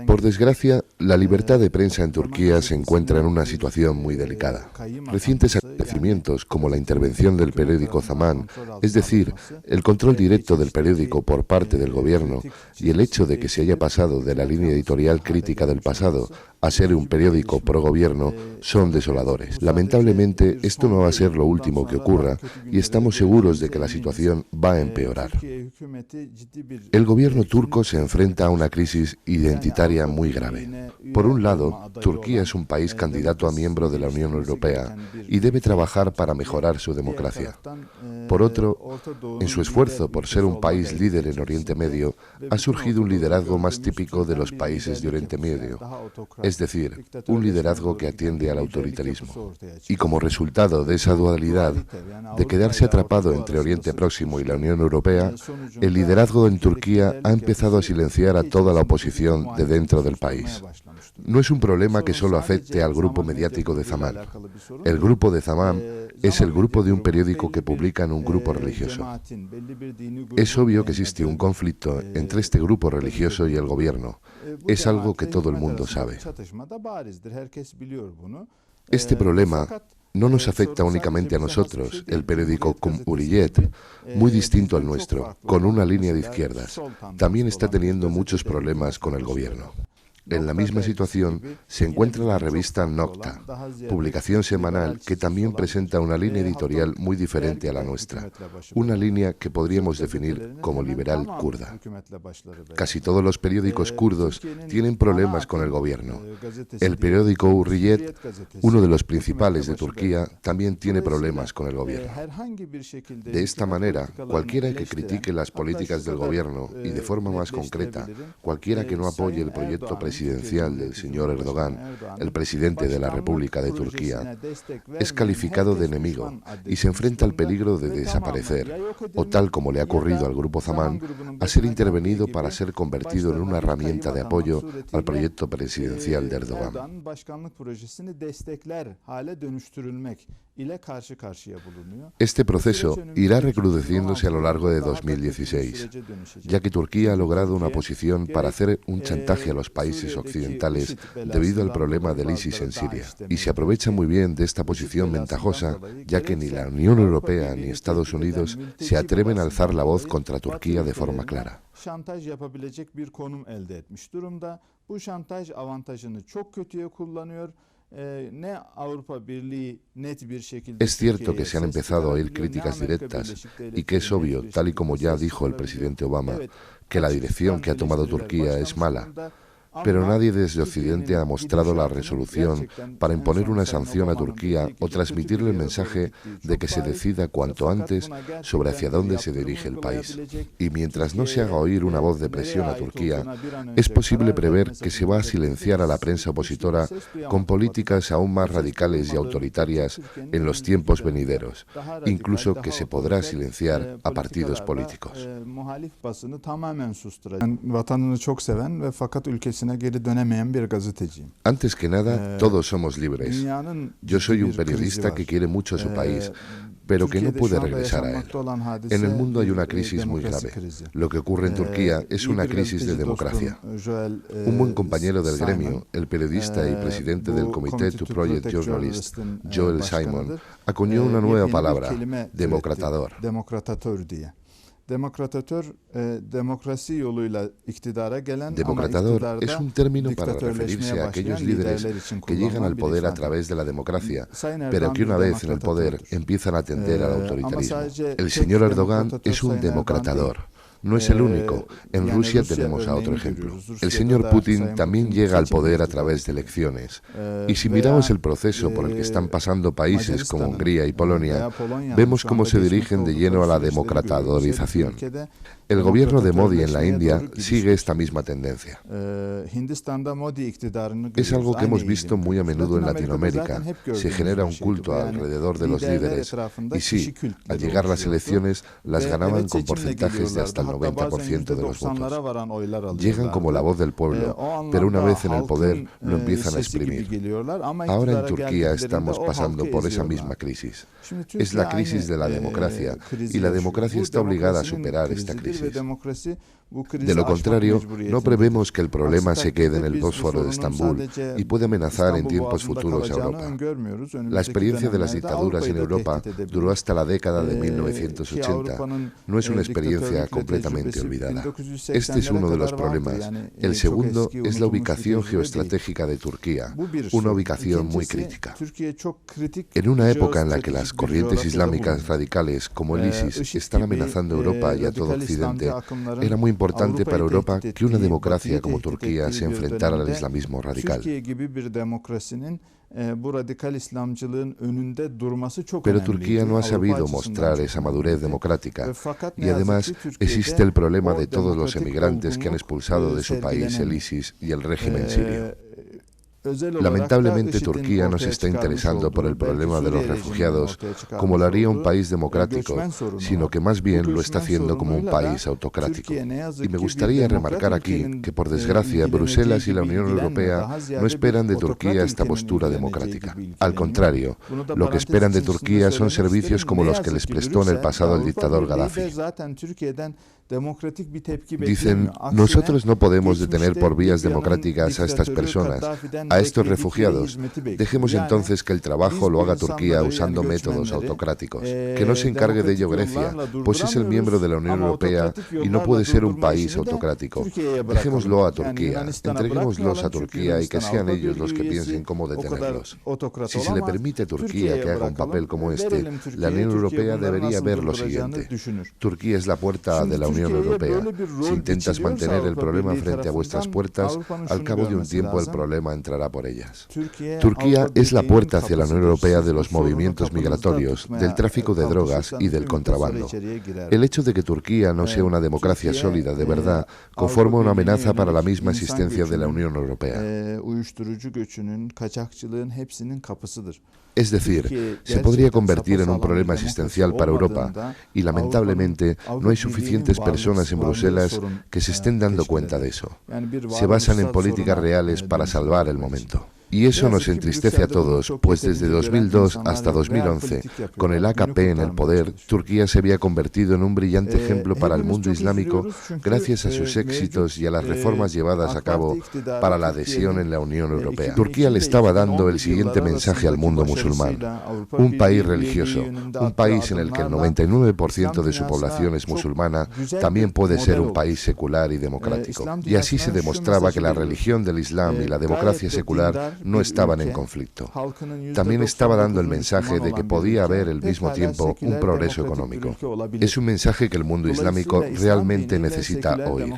Por desgracia, la libertad de prensa en Turquía se encuentra en una situación muy delicada. Recientes acontecimientos, como la intervención del periódico Zaman, es decir, el control directo del periódico por parte del gobierno, y el hecho de que se haya pasado de la línea editorial crítica del pasado a ser un periódico pro-gobierno, son desoladores. Lamentablemente, esto no va a ser lo último que ocurra, y estamos seguros de que la situación va a empeorar. El gobierno turco se enfrenta a una crisis identitaria muy grave. Por un lado, Turquía es un país candidato a miembro de la Unión Europea y debe trabajar para mejorar su democracia. Por otro, en su esfuerzo por ser un país líder en Oriente Medio, ha surgido un liderazgo más típico de los países de Oriente Medio, es decir, un liderazgo que atiende al autoritarismo. Y como resultado de esa dualidad, de quedarse atrapado entre Oriente Próximo y la Unión Europea, el liderazgo en Turquía ha empezado a silenciar a toda la oposición de dentro del país. No es un problema que solo afecte al grupo mediático de Zaman. El grupo de Zaman es el grupo de un periódico que publica en un grupo religioso. Es obvio que existe un conflicto entre este grupo religioso y el gobierno. Es algo que todo el mundo sabe. Este problema no nos afecta únicamente a nosotros, el periódico Cumhuriyet, muy distinto al nuestro, con una línea de izquierdas. También está teniendo muchos problemas con el gobierno. En la misma situación se encuentra la revista Nokta, publicación semanal que también presenta una línea editorial muy diferente a la nuestra, una línea que podríamos definir como liberal kurda. Casi todos los periódicos kurdos tienen problemas con el gobierno. El periódico Hurriyet, uno de los principales de Turquía, también tiene problemas con el gobierno. De esta manera, cualquiera que critique las políticas del gobierno y de forma más concreta, cualquiera que no apoye el proyecto presidencial del señor Erdogan, el presidente de la República de Turquía, es calificado de enemigo y se enfrenta al peligro de desaparecer, o tal como le ha ocurrido al grupo Zaman, a ser intervenido para ser convertido en una herramienta de apoyo al proyecto presidencial de Erdogan. Este proceso irá recrudeciéndose a lo largo de 2016, ya que Turquía ha logrado una posición para hacer un chantaje a los países occidentales debido al problema del ISIS en Siria, y se aprovecha muy bien de esta posición ventajosa, ya que ni la Unión Europea ni Estados Unidos se atreven a alzar la voz contra Turquía de forma clara. Es cierto que se han empezado a oír críticas directas y que es obvio, tal y como ya dijo el presidente Obama, que la dirección que ha tomado Turquía es mala. Pero nadie desde Occidente ha mostrado la resolución para imponer una sanción a Turquía o transmitirle el mensaje de que se decida cuanto antes sobre hacia dónde se dirige el país. Y mientras no se haga oír una voz de presión a Turquía, es posible prever que se va a silenciar a la prensa opositora con políticas aún más radicales y autoritarias en los tiempos venideros, incluso que se podrá silenciar a partidos políticos. Antes que nada, todos somos libres. Yo soy un periodista que quiere mucho a su país, pero que no puede regresar a él. En el mundo hay una crisis muy grave. Lo que ocurre en Turquía es una crisis de democracia. Un buen compañero del gremio, el periodista y presidente del Comité to Project Journalists, Joel Simon, acuñó una nueva palabra, democratador. Democratador es un término para referirse a aquellos líderes que llegan al poder a través de la democracia, pero que una vez en el poder empiezan a atender al autoritarismo. El señor Erdogan es un democratador. No es el único. En Rusia tenemos a otro ejemplo. El señor Putin también llega al poder a través de elecciones. Y si miramos el proceso por el que están pasando países como Hungría y Polonia, vemos cómo se dirigen de lleno a la democratadorización. El gobierno de Modi en la India sigue esta misma tendencia. Es algo que hemos visto muy a menudo en Latinoamérica. Se genera un culto alrededor de los líderes. Y sí, al llegar las elecciones, las ganaban con porcentajes de hasta el 90% de los votos. Llegan como la voz del pueblo, pero una vez en el poder lo empiezan a exprimir. Ahora en Turquía estamos pasando por esa misma crisis. Es la crisis de la democracia, y la democracia está obligada a superar esta crisis. crisis. De lo contrario, no prevemos que el problema se quede en el Bósforo de Estambul y puede amenazar en tiempos futuros a Europa. La experiencia de las dictaduras en Europa duró hasta la década de 1980. No es una experiencia completamente olvidada. Este es uno de los problemas. El segundo es la ubicación geoestratégica de Turquía, una ubicación muy crítica. En una época en la que las corrientes islámicas radicales como el ISIS están amenazando a Europa y a todo Occidente, era muy importante para Europa que una democracia como Turquía se enfrentara al islamismo radical. Pero Turquía no ha sabido mostrar esa madurez democrática y además existe el problema de todos los emigrantes que han expulsado de su país el ISIS y el régimen sirio. Lamentablemente Turquía no se está interesando por el problema de los refugiados como lo haría un país democrático, sino que más bien lo está haciendo como un país autocrático. Y me gustaría remarcar aquí que, por desgracia, Bruselas y la Unión Europea no esperan de Turquía esta postura democrática. Al contrario, lo que esperan de Turquía son servicios como los que les prestó en el pasado el dictador Gaddafi. Dicen, nosotros no podemos detener por vías democráticas a estas personas, a estos refugiados. Dejemos entonces que el trabajo lo haga Turquía usando métodos autocráticos. Que no se encargue de ello Grecia, pues es el miembro de la Unión Europea y no puede ser un país autocrático. Dejémoslo a Turquía, entreguémoslos a Turquía y que sean ellos los que piensen cómo detenerlos. Si se le permite a Turquía que haga un papel como este, la Unión Europea debería ver lo siguiente. Turquía es la puerta de la Unión Europea. Si intentas mantener el problema frente a vuestras puertas, al cabo de un tiempo el problema entrará por ellas. Turquía es la puerta hacia la Unión Europea de los movimientos migratorios, del tráfico de drogas y del contrabando. El hecho de que Turquía no sea una democracia sólida de verdad conforma una amenaza para la misma existencia de la Unión Europea. Es decir, se podría convertir en un problema existencial para Europa y lamentablemente no hay suficientes personas en Bruselas que se estén dando cuenta de eso. Se basan en políticas reales para salvar el momento. Y eso nos entristece a todos, pues desde 2002 hasta 2011, con el AKP en el poder, Turquía se había convertido en un brillante ejemplo para el mundo islámico gracias a sus éxitos y a las reformas llevadas a cabo para la adhesión en la Unión Europea. Turquía le estaba dando el siguiente mensaje al mundo musulmán: un país religioso, un país en el que el 99% de su población es musulmana, también puede ser un país secular y democrático. Y así se demostraba que la religión del Islam y la democracia secular no estaban en conflicto. También estaba dando el mensaje de que podía haber al mismo tiempo un progreso económico. Es un mensaje que el mundo islámico realmente necesita oír.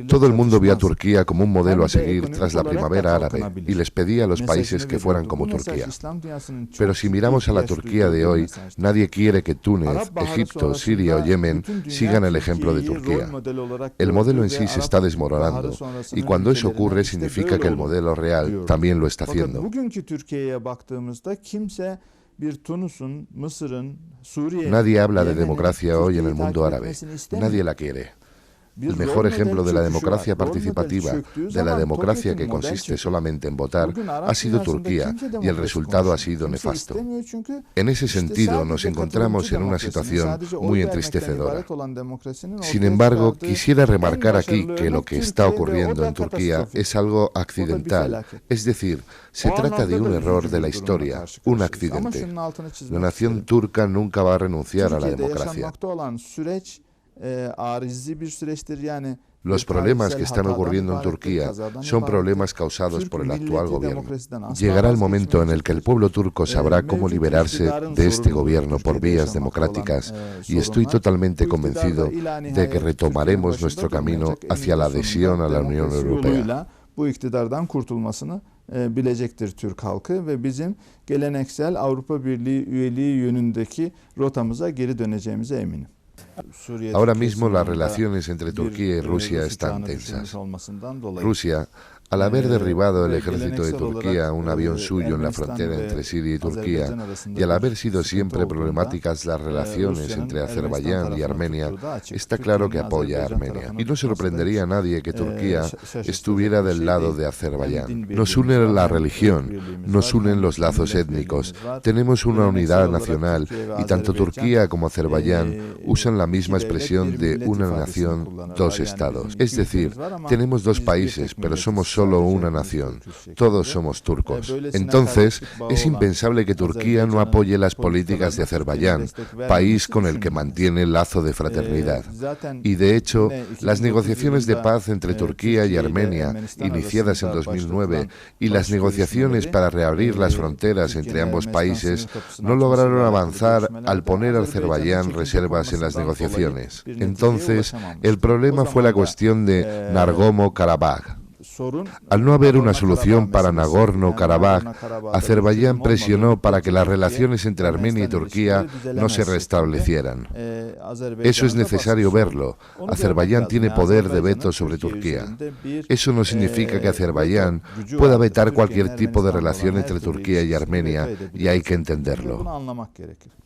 Todo el mundo vio a Turquía como un modelo a seguir tras la primavera árabe y les pedía a los países que fueran como Turquía. Pero si miramos a la Turquía de hoy, nadie quiere que Túnez, Egipto, Siria o Yemen sigan el ejemplo de Turquía. El modelo en sí se está desmoronando y cuando eso ocurre significa que el modelo real también lo está haciendo. Nadie habla de democracia hoy en el mundo árabe. Nadie la quiere. El mejor ejemplo de la democracia participativa, de la democracia que consiste solamente en votar, ha sido Turquía y el resultado ha sido nefasto. En ese sentido, nos encontramos en una situación muy entristecedora. Sin embargo, quisiera remarcar aquí que lo que está ocurriendo en Turquía es algo accidental, es decir, se trata de un error de la historia, un accidente. La nación turca nunca va a renunciar a la democracia. Los problemas que están ocurriendo en Turquía son problemas causados por el actual gobierno. Llegará el momento en el que el pueblo turco sabrá cómo liberarse de este gobierno por vías democráticas y estoy totalmente convencido de que retomaremos nuestro camino hacia la adhesión a la Unión Europea. Bu iktidardan kurtulmasını bilecektir Türk halkı ve bizim geleneksel Avrupa Birliği üyeliği yönündeki rotamıza geri döneceğimize eminim. Ahora mismo las relaciones entre Turquía y Rusia están tensas. Rusia Al haber derribado el ejército de Turquía un avión suyo en la frontera entre Siria y Turquía, y al haber sido siempre problemáticas las relaciones entre Azerbaiyán y Armenia, está claro que apoya a Armenia. Y no sorprendería a nadie que Turquía estuviera del lado de Azerbaiyán. Nos une la religión, nos unen los lazos étnicos, tenemos una unidad nacional y tanto Turquía como Azerbaiyán usan la misma expresión de una nación, dos estados. Es decir, tenemos dos países, pero somos solo una nación. Todos somos turcos. Entonces, es impensable que Turquía no apoye las políticas de Azerbaiyán, país con el que mantiene el lazo de fraternidad. Y de hecho, las negociaciones de paz entre Turquía y Armenia, iniciadas en 2009, y las negociaciones para reabrir las fronteras entre ambos países, no lograron avanzar al poner a Azerbaiyán reservas en las negociaciones. Entonces, el problema fue la cuestión de Nagorno-Karabaj. Al no haber una solución para Nagorno-Karabaj, Azerbaiyán presionó para que las relaciones entre Armenia y Turquía no se restablecieran. Eso es necesario verlo. Azerbaiyán tiene poder de veto sobre Turquía. Eso no significa que Azerbaiyán pueda vetar cualquier tipo de relación entre Turquía y Armenia, y hay que entenderlo.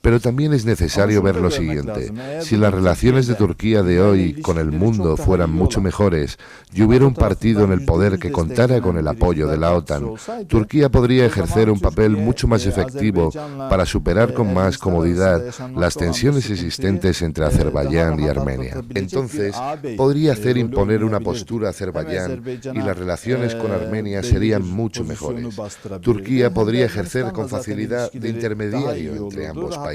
Pero también es necesario ver lo siguiente. Si las relaciones de Turquía de hoy con el mundo fueran mucho mejores y hubiera un partido en el poder que contara con el apoyo de la OTAN, Turquía podría ejercer un papel mucho más efectivo para superar con más comodidad las tensiones existentes entre Azerbaiyán y Armenia. Entonces, podría hacer imponer una postura a Azerbaiyán y las relaciones con Armenia serían mucho mejores. Turquía podría ejercer con facilidad de intermediario entre ambos países,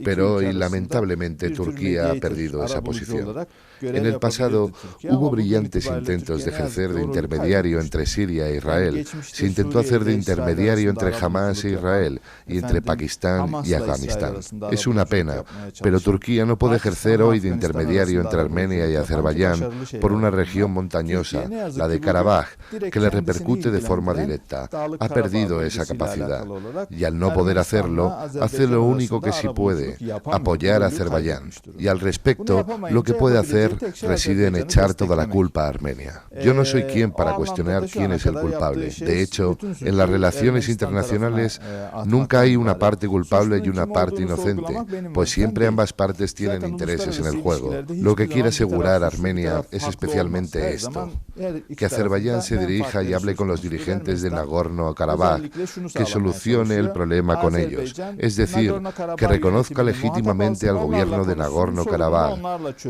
pero hoy, lamentablemente, Turquía ha perdido esa posición. En el pasado hubo brillantes intentos de ejercer de intermediario entre Siria e Israel. Se intentó hacer de intermediario entre Hamas e Israel y entre Pakistán y Afganistán. Es una pena, pero Turquía no puede ejercer hoy de intermediario entre Armenia y Azerbaiyán por una región montañosa, la de Karabaj, que le repercute de forma directa. Ha perdido esa capacidad y al no poder hacerlo, hace lo único que sí puede, apoyar a Azerbaiyán. Y al respecto, lo que puede hacer reside en echar toda la culpa a Armenia. Yo no soy quien para cuestionar quién es el culpable. De hecho, en las relaciones internacionales nunca hay una parte culpable y una parte inocente, pues siempre ambas partes tienen intereses en el juego. Lo que quiere asegurar Armenia es especialmente esto: que Azerbaiyán se dirija y hable con los dirigentes de Nagorno-Karabaj, que solucione el problema con ellos, es decir, que reconozca legítimamente al gobierno de Nagorno-Karabaj.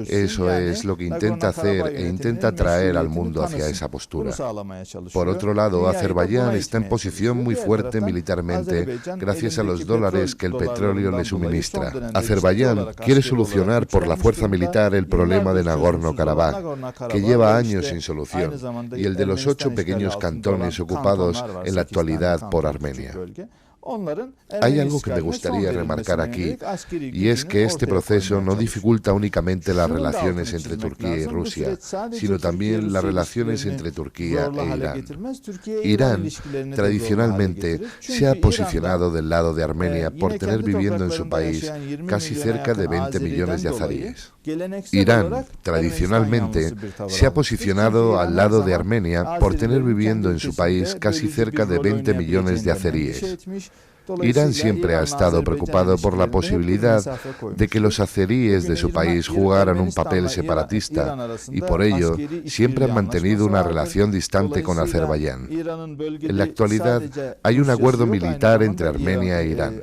Eso es lo que intenta hacer e intenta atraer al mundo hacia esa postura. Por otro lado, Azerbaiyán está en posición muy fuerte militarmente gracias a los dólares que el petróleo le suministra. Azerbaiyán quiere solucionar por la fuerza militar el problema de Nagorno-Karabaj, que lleva años sin solución, y el de los 8 pequeños cantones ocupados en la actualidad por Armenia. Hay algo que me gustaría remarcar aquí, y es que este proceso no dificulta únicamente las relaciones entre Turquía y Rusia, sino también las relaciones entre Turquía e Irán. Irán, tradicionalmente, se ha posicionado del lado de Armenia por tener viviendo en su país casi cerca de 20 millones de azeríes. Irán, tradicionalmente, se ha posicionado al lado de Armenia por tener viviendo en su país casi cerca de 20 millones de azeríes. Irán siempre ha estado preocupado por la posibilidad de que los azeríes de su país jugaran un papel separatista y por ello siempre han mantenido una relación distante con Azerbaiyán. En la actualidad hay un acuerdo militar entre Armenia e Irán.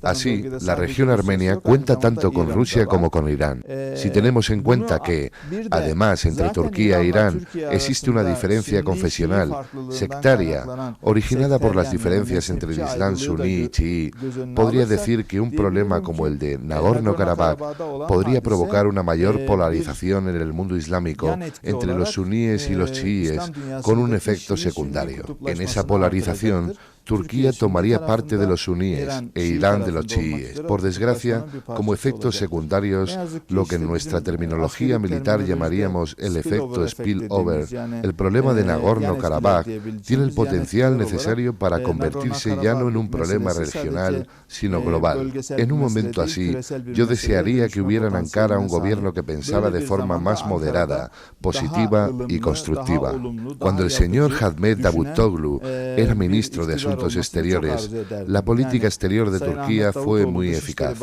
Así, la región armenia cuenta tanto con Rusia como con Irán. Si tenemos en cuenta que, además, entre Turquía e Irán existe una diferencia confesional, sectaria, originada por las diferencias entre el Islam suní y chií, podría decir que un problema como el de Nagorno-Karabaj podría provocar una mayor polarización en el mundo islámico entre los suníes y los chiíes, con un efecto secundario. En esa polarización, Turquía tomaría parte de los suníes e Irán de los chiíes. Por desgracia, como efectos secundarios, lo que en nuestra terminología militar llamaríamos el efecto spillover, el problema de Nagorno-Karabaj tiene el potencial necesario para convertirse ya no en un problema regional, sino global. En un momento así, yo desearía que hubiera en Ankara un gobierno que pensara de forma más moderada, positiva y constructiva. Cuando el señor Ahmet Davutoglu era ministro de Asuntos Exteriores, la política exterior de Turquía fue muy eficaz.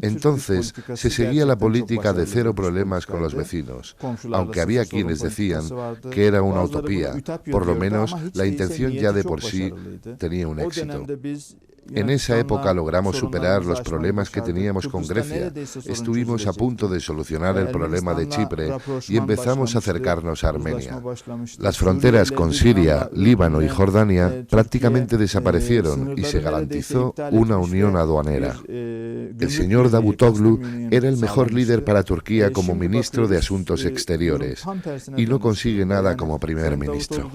Entonces, se seguía la política de cero problemas con los vecinos, aunque había quienes decían que era una utopía. Por lo menos, la intención ya de por sí tenía un éxito. En esa época logramos superar los problemas que teníamos con Grecia. Estuvimos a punto de solucionar el problema de Chipre y empezamos a acercarnos a Armenia. Las fronteras con Siria, Líbano y Jordania prácticamente desaparecieron y se garantizó una unión aduanera. El señor Davutoglu era el mejor líder para Turquía como ministro de Asuntos Exteriores y no consigue nada como primer ministro.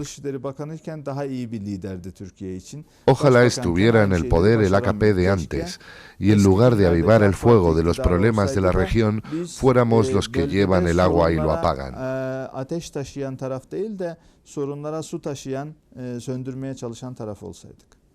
Ojalá estuviera en el poder el AKP de antes y en lugar de avivar el fuego de los problemas de la región, fuéramos los que llevan el agua y lo apagan. Ateş taşıyan taraf değil de sorunlara su taşıyan, söndürmeye çalışan taraf olsaydık.